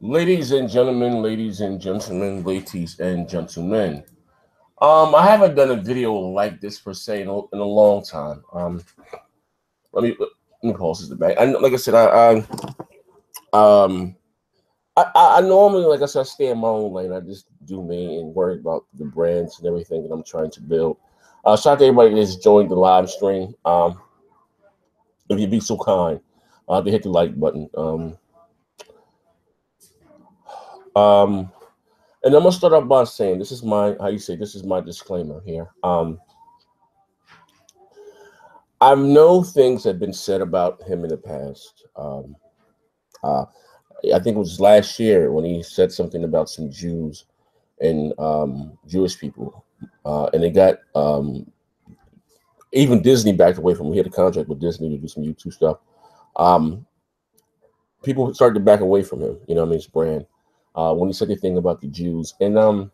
Ladies and gentlemen, ladies and gentlemen. I haven't done a video like this per se in a long time. Let me pause this back. Like I said, um, I normally, like I said, I stay in my own lane. I just do me and worry about the brands and everything that I'm trying to build. Shout out to everybody that's joined the live stream. If you'd be so kind, to hit the like button. Um, and I'm gonna start off by saying this is my this is my disclaimer here. I know things have been said about him in the past. Uh, I think it was last year when he said something about some Jews and Jewish people, and they got even Disney backed away from him. He had a contract with Disney to do some YouTube stuff. Um, People started to back away from him. You know, what I mean, his brand. When he said the thing about the Jews, and turn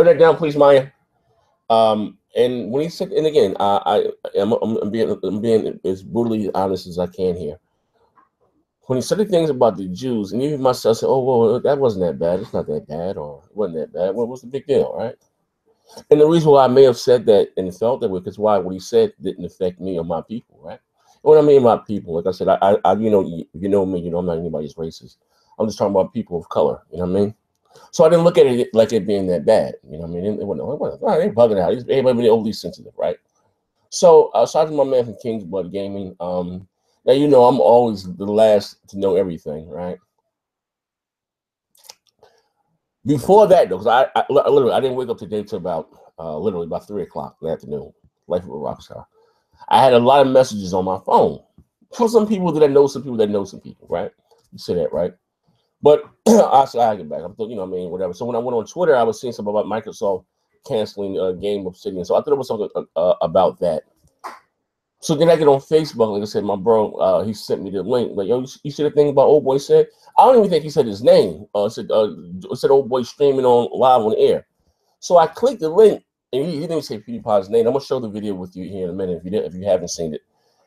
that down, please, Maya. And when he said, and again, I'm being as brutally honest as I can here. When he said the things about the Jews, and even myself said, "Oh, well, that wasn't that bad. It's not that bad, or it wasn't that bad. What was the big deal, right?" And the reason why I may have said that and felt that way, because why what he said didn't affect me or my people, right? What I mean by people, like I said, you know me, you know I'm not anybody's racist. I'm just talking about people of color. You know what I mean? So I didn't look at it like it being that bad. You know what I mean? It wasn't, they bugging out. Everybody overly sensitive, right? So aside from my man from King's Blood Gaming, now you know I'm always the last to know everything, right? Before that though, because I literally I didn't wake up today till about literally about 3 o'clock in the afternoon. Life of a rock star. I had a lot of messages on my phone from some people that I know, some people that know some people, right? You say that, right? But I get back. I'm thinking, you know, what I mean, whatever. So when I went on Twitter, I was seeing something about Microsoft canceling a game Obsidian. So I thought it was something about that. So then I get on Facebook, like I said, my bro, he sent me the link. Like, yo, you see the thing about old boy said? I don't even think he said his name. It said old boy streaming on live on the air. So I clicked the link, and he didn't say PewDiePie's name. I'm gonna show the video with you here in a minute if you haven't seen it.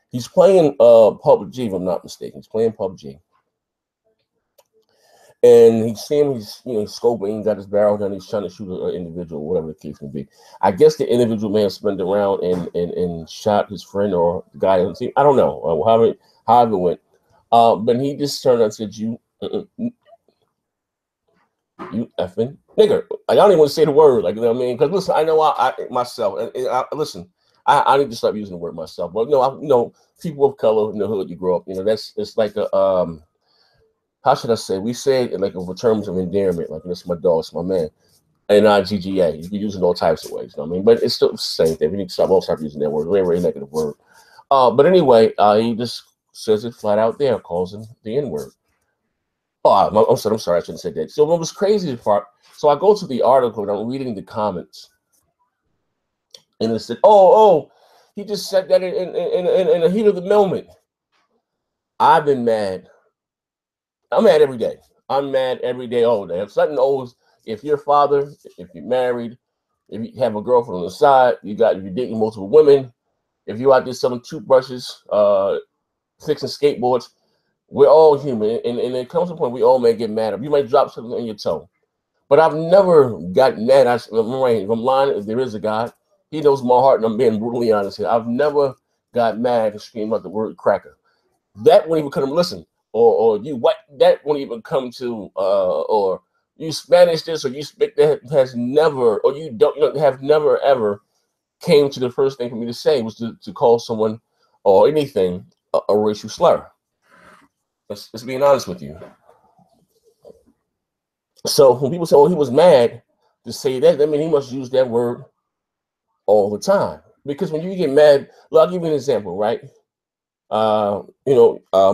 He's playing PUBG, if I'm not mistaken. He's playing PUBG. And he's scoping, got his barrel done, he's trying to shoot an individual, whatever the case may be. I guess the individual may have spun around and shot his friend or the guy on the team. I don't know, however it went. But he just turned and said, you effing nigger. I don't even want to say the word, like, you know what I mean? Because listen, I know I myself, listen, I need to stop using the word myself. But no, people of color in the hood you grow up, it's like a how should I say? We say it like in terms of endearment, like this is my dog, it's my man. NIGGA. You can use it in all types of ways, you know what I mean? But it's still the same thing. We need to stop using that word. Very, very negative word. But anyway, he just says it flat out there, calls him the N-word. Oh, I'm sorry, I shouldn't say that. So what was crazy part, so I go to the article and I'm reading the comments. And it said, he just said that in the heat of the moment. I've been mad. I'm mad every day. I'm mad every day, all day. If something owes, if you're a father, if you're married, if you have a girlfriend on the side, if you're dating multiple women, if you're out there selling toothbrushes, fixing skateboards, we're all human. And it comes to a point we all may get mad. You might drop something on your toe. But I've never gotten mad. If I'm lying, if there is a God, he knows my heart, and I'm being brutally honest here. I've never got mad and screamed out the word cracker. That won't even come to listen. Or you what that won't even come to or you Spanish this or you speak that has never or you have never ever came to the first thing for me to say was to call someone or anything a racial slur. Let's being honest with you. So when people say, "Oh, he was mad," to say that, I mean he must use that word all the time. Because when you get mad, look, I'll give you an example, right?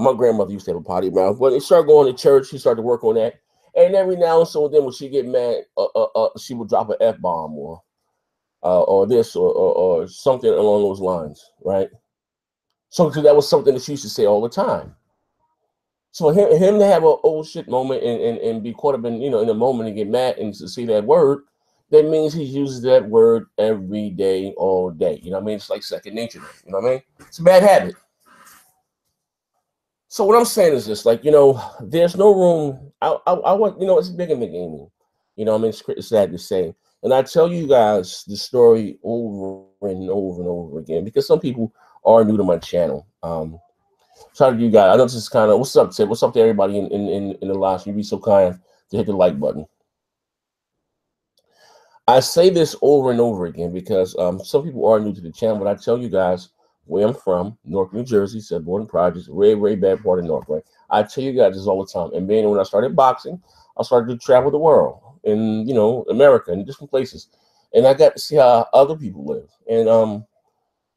My grandmother used to have a potty mouth. When they started going to church, she started to work on that. And every now and so then, when she get mad, she would drop an F-bomb or this or something along those lines, right? So that was something that she used to say all the time. So him to have an old shit moment and be caught up in in a moment and get mad and to see that word, that means he uses that word every day, all day. You know what I mean? It's like second nature. You know what I mean? It's a bad habit. So what I'm saying is this, like, there's no room. I want, it's bigger than gaming. I mean, it's sad to say. And I tell you guys the story over and over and over again because some people are new to my channel. Shout out to you guys. I know this is kind of, what's up, Ted? What's up to everybody in the live? You'd be so kind to hit the like button. I say this over and over again because some people are new to the channel, but I tell you guys where I'm from, Newark, New Jersey, said born projects, very bad part of Newark, right? I tell you guys this all the time. And then when I started boxing, I started to travel the world in, America and different places. And I got to see how other people live. And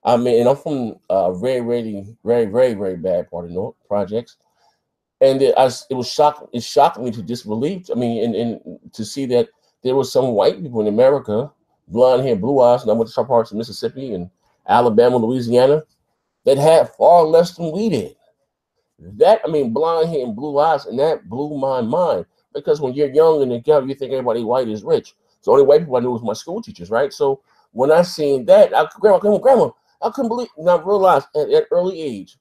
I mean, and I'm from very bad part of Newark projects. And it was shocking. It shocked me to disbelief. I mean, and to see that there were some white people in America, blonde hair, blue eyes, and I went to some parts of Mississippi and Alabama, Louisiana, that had far less than we did. I mean, blonde hair and blue eyes, and that blew my mind. Because when you're young and together, you think everybody white is rich. So the only white people I knew was my school teachers, right? So when I seen that, grandma, I couldn't believe, and I realized at that early age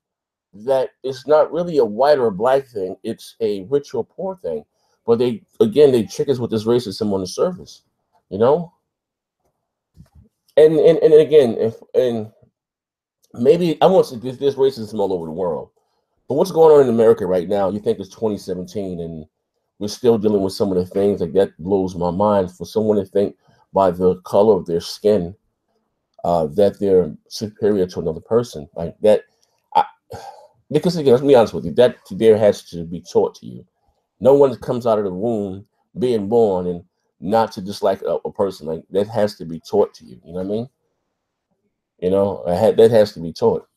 that it's not really a white or a black thing. It's a rich or poor thing. But they trick us with this racism on the surface, And again, and maybe I want to this racism all over the world. But what's going on in America right now? You think it's 2017 and we're still dealing with some of the things that blows my mind for someone to think by the color of their skin that they're superior to another person like that. Because again, let's be honest with you, that there has to be taught to you. No one comes out of the womb being born and not to dislike a person. Like that has to be taught to you. You know what I mean? That has to be taught.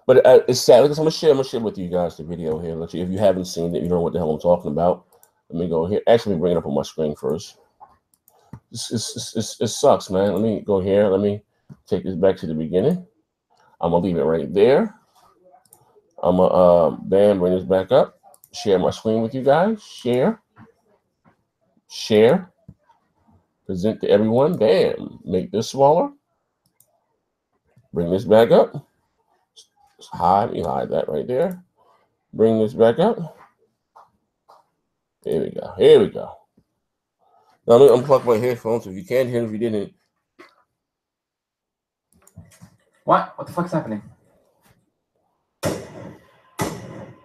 But it's sad. Look, I'm gonna share with you guys the video here. If you haven't seen it, you know what the hell I'm talking about. Let me go here. Actually, let me bring it up on my screen first. It sucks, man. Let me go here. Let me take this back to the beginning. I'm gonna leave it right there. I'm gonna bring this back up. Share my screen with you guys. Share. Present to everyone. Bam. Make this smaller. Bring this back up. Hide that right there. Bring this back up. Here we go. Here we go. Now let me unplug my headphones. If you can't hear, if you didn't. What the fuck's happening?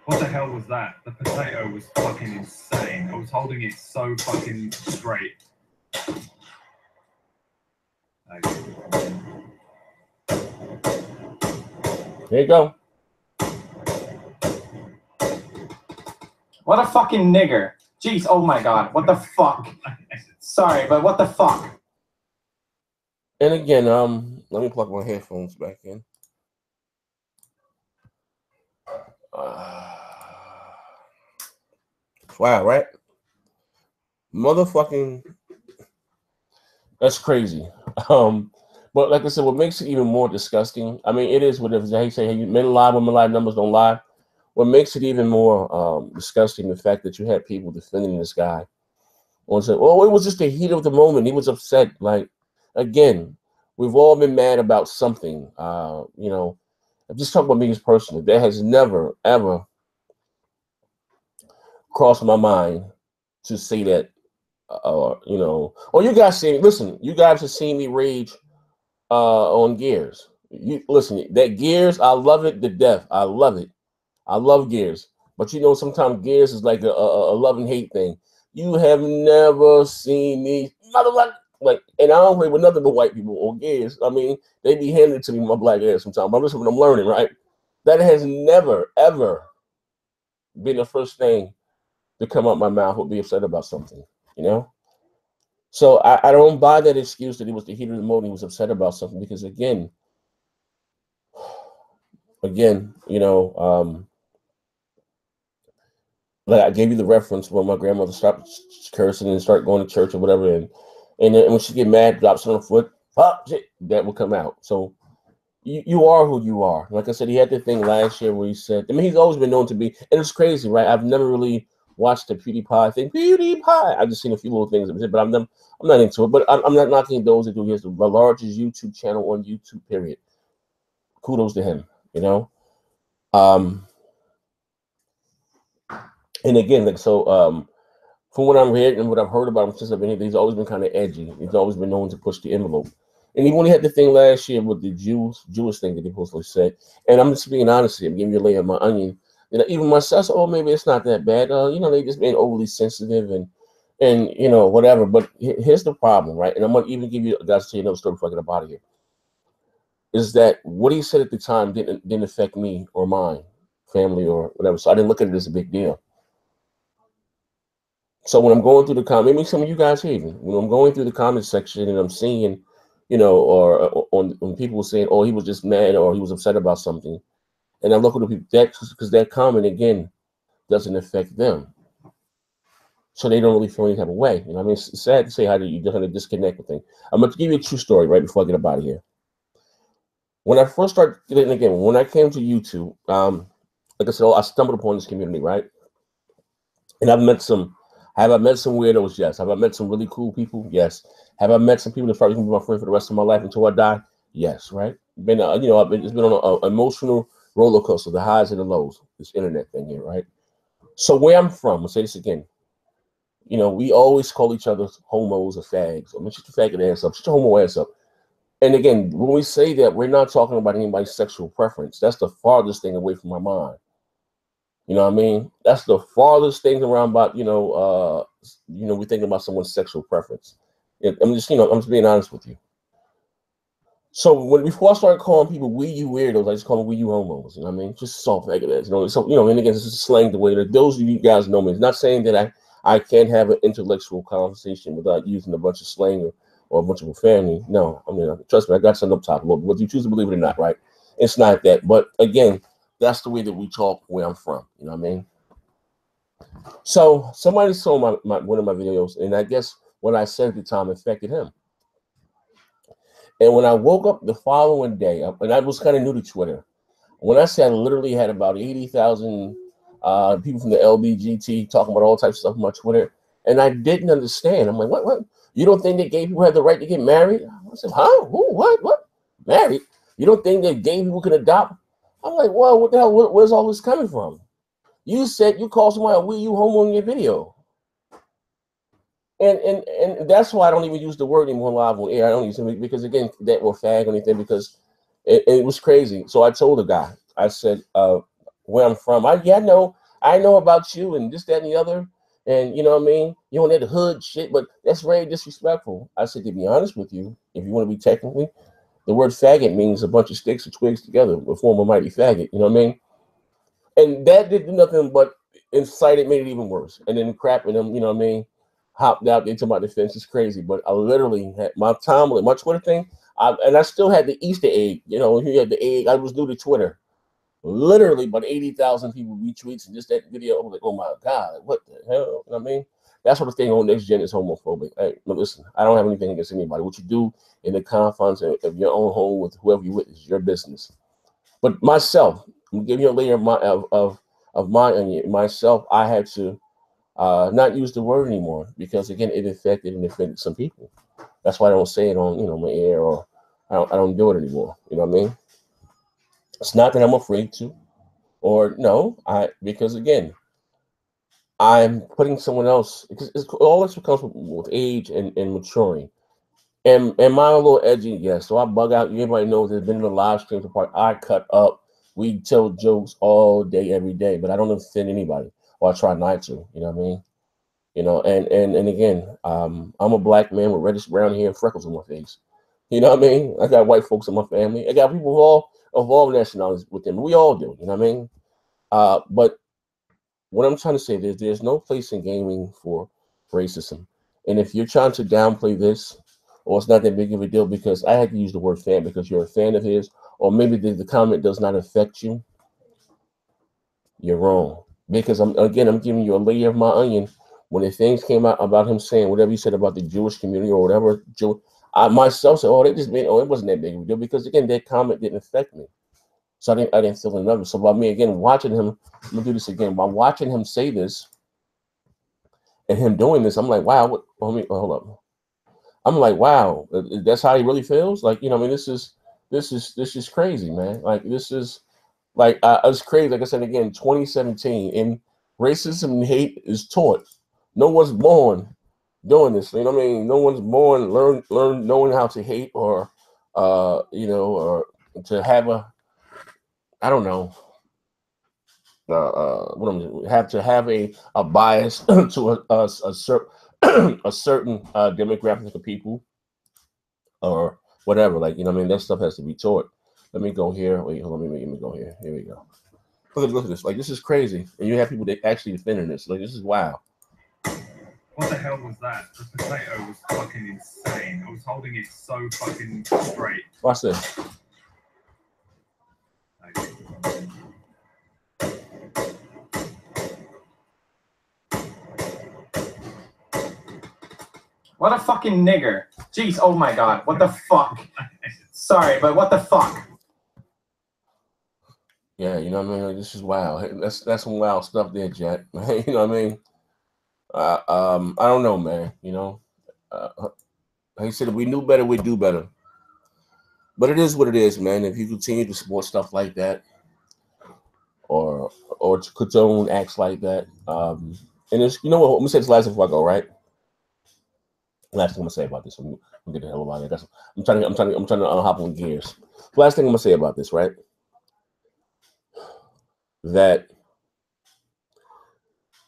What the hell was that? The potato was fucking insane. I was holding it so fucking straight. Here you go. What a fucking nigger. Jeez, oh my god, what the fuck? Sorry, but what the fuck? And again, let me plug my headphones back in. Wow, right? Motherfucking, that's crazy. But like I said, what makes it even more disgusting, I mean, it is whatever they say, hey, men lie, women lie, numbers don't lie. What makes it even more disgusting, the fact that you had people defending this guy. Or say, oh, it was just the heat of the moment. He was upset. Like, again, we've all been mad about something. I'm just talking about me as personally. That has never, ever crossed my mind to say that, or you guys see, listen, you guys have seen me rage on Gears. You listen, that Gears, I love it to death. I love it. I love Gears. But sometimes Gears is like a love and hate thing. You have never seen me, like, and I don't play with nothing but white people or Gears. I mean, they be handing it to me my black ass sometimes. But listen, what I'm learning, right? That has never, ever been the first thing to come out my mouth or be upset about something, So I don't buy that excuse that it was the heat of the moment, he was upset about something, because again, like I gave you the reference when my grandmother stopped cursing and started going to church or whatever, and then when she get mad, drops on her foot, fuck shit, that will come out. So you are who you are. Like I said, he had the thing last year where he said, I mean, he's always been known to be, and it's crazy, right? I've never really watched the PewDiePie thing. PewDiePie. I've just seen a few little things, but I'm not into it. But I'm not knocking those that do. He has the largest YouTube channel on YouTube, period. kudos to him, you know. And again, like so, from what I'm hearing and what I've heard about him since I've been here, he's always been kind of edgy. He's always been known to push the envelope. And even when he had the thing last year with the Jewish thing that he supposedly said, and I'm just being honest here, I'm giving you a layer of my onion. You know, even myself, so, oh, maybe it's not that bad. You know, they just being overly sensitive and you know, whatever. But here's the problem, right? And I'm gonna even give you guys tell you another story before I get up out of here. Is that what he said at the time didn't affect me or mine, family or whatever. So I didn't look at it as a big deal. So when I'm going through the comment, maybe some of you guys here, even when I'm going through the comment section and I'm seeing, you know, or on people saying, "Oh, he was just mad," or he was upset about something, and I look at the people because that comment again doesn't affect them, so they don't really feel any type of way. You know, I mean, it's sad to say how you kind of disconnect with things. I'm going to give you a true story right before I get up out of here. When I first started, and again, when I came to YouTube, like I said, I stumbled upon this community, right? And Have I met some weirdos? Yes. Have I met some really cool people? Yes. Have I met some people that's probably gonna be my friend for the rest of my life until I die? Yes. Right. Been, you know, it's been on an emotional roller coaster, the highs and the lows. This internet thing here, right? So where I'm from, I'll say this again. You know, we always call each other homos or fags. I mean, shut your faggot ass up, shut your homo ass up. And again, when we say that, we're not talking about anybody's sexual preference. That's the farthest thing away from my mind. You know what I mean? That's the farthest thing around about, we're thinking about someone's sexual preference. I'm just being honest with you. So before I started calling people "we you weirdos," I just call them "we you homos." You know what I mean? Just soft like that. You know, so and again, this is slang the way that those of you guys know me. It's not saying that I can't have an intellectual conversation without using a bunch of slang or a bunch of profanity. No, I mean, trust me, I got something up top. Whether you choose to believe it or not, right? It's not that. But again, that's the way that we talk where I'm from. You know what I mean? So somebody saw one of my videos, and I guess what I said at the time affected him. And when I woke up the following day, and I was kind of new to Twitter, when I said I literally had about 80,000 people from the LBGT talking about all types of stuff on my Twitter, and I didn't understand. I'm like, what? You don't think that gay people have the right to get married? I said, huh? Who? What? Married? You don't think that gay people can adopt? I'm like, well, what the hell? Where's all this coming from? You said you called somebody a "we you homo" in your video. And that's why I don't even use the word anymore live on air. I don't use it because again, that will fag or anything because it was crazy. So I told the guy, I said, where I'm from, I know about you and this, that, and the other. And you know what I mean? You on that hood shit, but that's very disrespectful. I said, to be honest with you, if you want to be technically, the word faggot means a bunch of sticks or twigs together to form a mighty faggot. You know what I mean? And that did nothing but incite it, made it even worse. And then crap and them, you know what I mean, hopped out into my defense. It's crazy. But I literally had my timeline, my Twitter thing, and I still had the Easter egg. You know, he had the egg. I was new to Twitter. Literally about 80,000 people retweets and just that video. I was like, oh my God, what the hell? You know what I mean? That's what the thing on Next Gen is homophobic. Hey, listen, I don't have anything against anybody. What you do in the confines of your own home with whoever you with is your business. But myself, I'm giving you a layer of my onion. Myself, I had to not use the word anymore because again, it affected and offended some people. That's why I don't say it on my air or I don't do it anymore. You know what I mean? It's not that I'm afraid to, or no, because again, I'm putting someone else because all this comes with age and maturing. And am I a little edgy? Yes. So I bug out. Everybody knows there's been in the live streams apart. I cut up. We tell jokes all day, every day, but I don't offend anybody, or I try not to. You know what I mean? You know, and again, I'm a black man with reddish brown hair and freckles on my face. You know what I mean? I got white folks in my family. I got people of all nationalities with them. We all do. You know what I mean? But what I'm trying to say is there's no place in gaming for racism. And if you're trying to downplay this, or it's not that big of a deal because I had to use the word fan because you're a fan of his, or maybe the comment does not affect you, you're wrong. Because I'm giving you a layer of my onion. When the things came out about him saying whatever he said about the Jewish community or whatever, I myself said, it wasn't that big of a deal because again, that comment didn't affect me. So I didn't feel another. So by me again watching him, I'm gonna do this again. By watching him say this and him doing this, I'm like, wow. Hold up. I'm like, wow, that's how he really feels. Like, I mean, this is This is crazy, man. Like this is like it's crazy. Like I said again, 2017, and racism and hate is taught. No one's born doing this. You know what I mean? No one's born learn knowing how to hate or or to have a I don't know have to have a bias to a certain demographic of people or whatever. Like what I mean, that stuff has to be taught. Let me go here. Wait, hold on. Let me go here. Here we go. Look at this. Like this is crazy, and you have people that actually defending this. Like this is wild. What the hell was that? The potato was fucking insane. I was holding it so fucking straight. Watch this. What a fucking nigger. Jeez, oh my god, what the fuck? Sorry, but what the fuck? Yeah, you know what I mean? Like, this is wild. That's some wild stuff there, Jet. You know what I mean? I don't know, man. Like I said, if we knew better, we'd do better. But it is what it is, man. If you continue to support stuff like that, or to condone acts like that, and it's what I'm gonna say this last thing before I go, right? Last thing I'm gonna say about this, I'm gonna get the hell out of here. I'm trying to hop on gears. Last thing I'm gonna say about this, right? That,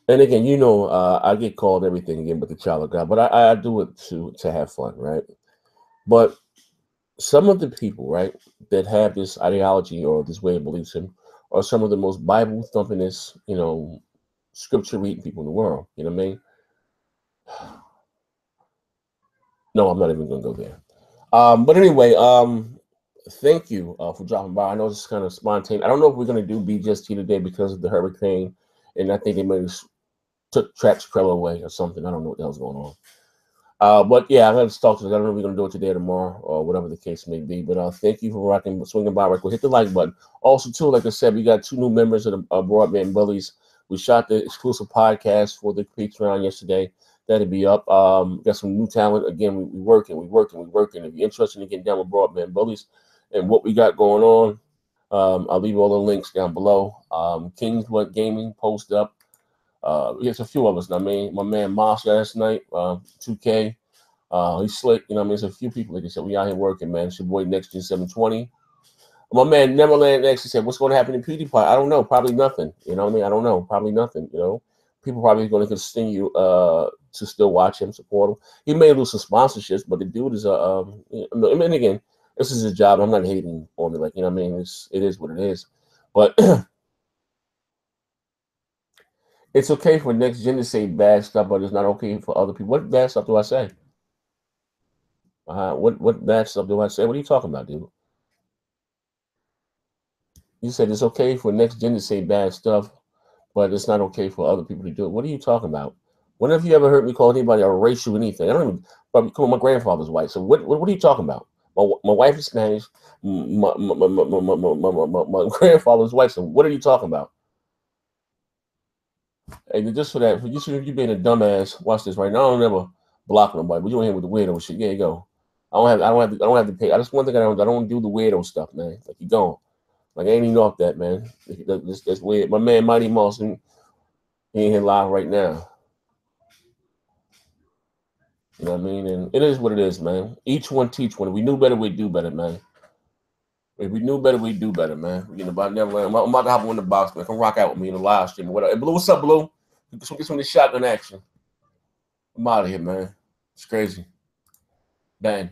and again, I get called everything again, but the child of God. But I do it to have fun, right? But some of the people, right, that have this ideology or this way of believing are some of the most Bible thumpingest, scripture reading people in the world. You know what I mean? No, I'm not even gonna go there. But anyway, thank you for dropping by. I know this is kind of spontaneous. I don't know if we're gonna do BGST today because of the hurricane, and I think they may have took Trax Krell away or something. I don't know what the hell's going on. But yeah, I'm gonna talk to. I don't know if we're gonna do it today or tomorrow or whatever the case may be. But thank you for swinging by. Right, hit the like button. Also, too, like I said, we got 2 new members of the Broadband Bullies. We shot the exclusive podcast for the Patreon yesterday. That'll be up. Got some new talent. Again, we working. If you're interested in getting down with Broadband Bullies and what we got going on, I'll leave all the links down below. Kingswood Gaming post up. There's a few of us. I mean, my man Moss last night, 2K. He's slick. There's a few people, like I said, we out here working, man. It's your boy Next Gen 720. My man Neverland actually said, what's going to happen in PewDiePie? I don't know. Probably nothing. You know what I mean? I don't know. Probably nothing. People probably going to continue to still watch him, support him. He may lose some sponsorships, but the dude is and again, this is his job. I'm not hating on it. Like, you know what I mean? It is what it is. But it's okay for Next Gen to say bad stuff, but it's not okay for other people. What bad stuff do I say? What bad stuff do I say? What are you talking about, dude? You said it's okay for Next Gen to say bad stuff, but it's not okay for other people to do it. What are you talking about? When have you ever heard me call anybody a racial anything? I don't even. But come on, my grandfather's white. So what are you talking about? My wife is Spanish. My grandfather's white. So what are you talking about? Hey, just for that, for you being a dumbass, watch this right now. I don't ever block nobody, but you in here with the weirdo shit. Yeah, you go. I don't have to pay. I just one thing I don't do the weirdo stuff, man. Like you going. Like I ain't even off that, man. That's weird. My man Mighty Moss, he ain't here live right now. You know what I mean? And it is what it is, man. Each one teach one. If we knew better, we'd do better, man. If we knew better, we'd do better, man. About Neverland. I'm about to hop on the box, man. Come rock out with me in the live stream or whatever. Hey, Blue, what's up, Blue? Get some of this shotgun action. I'm out of here, man. It's crazy. Bang.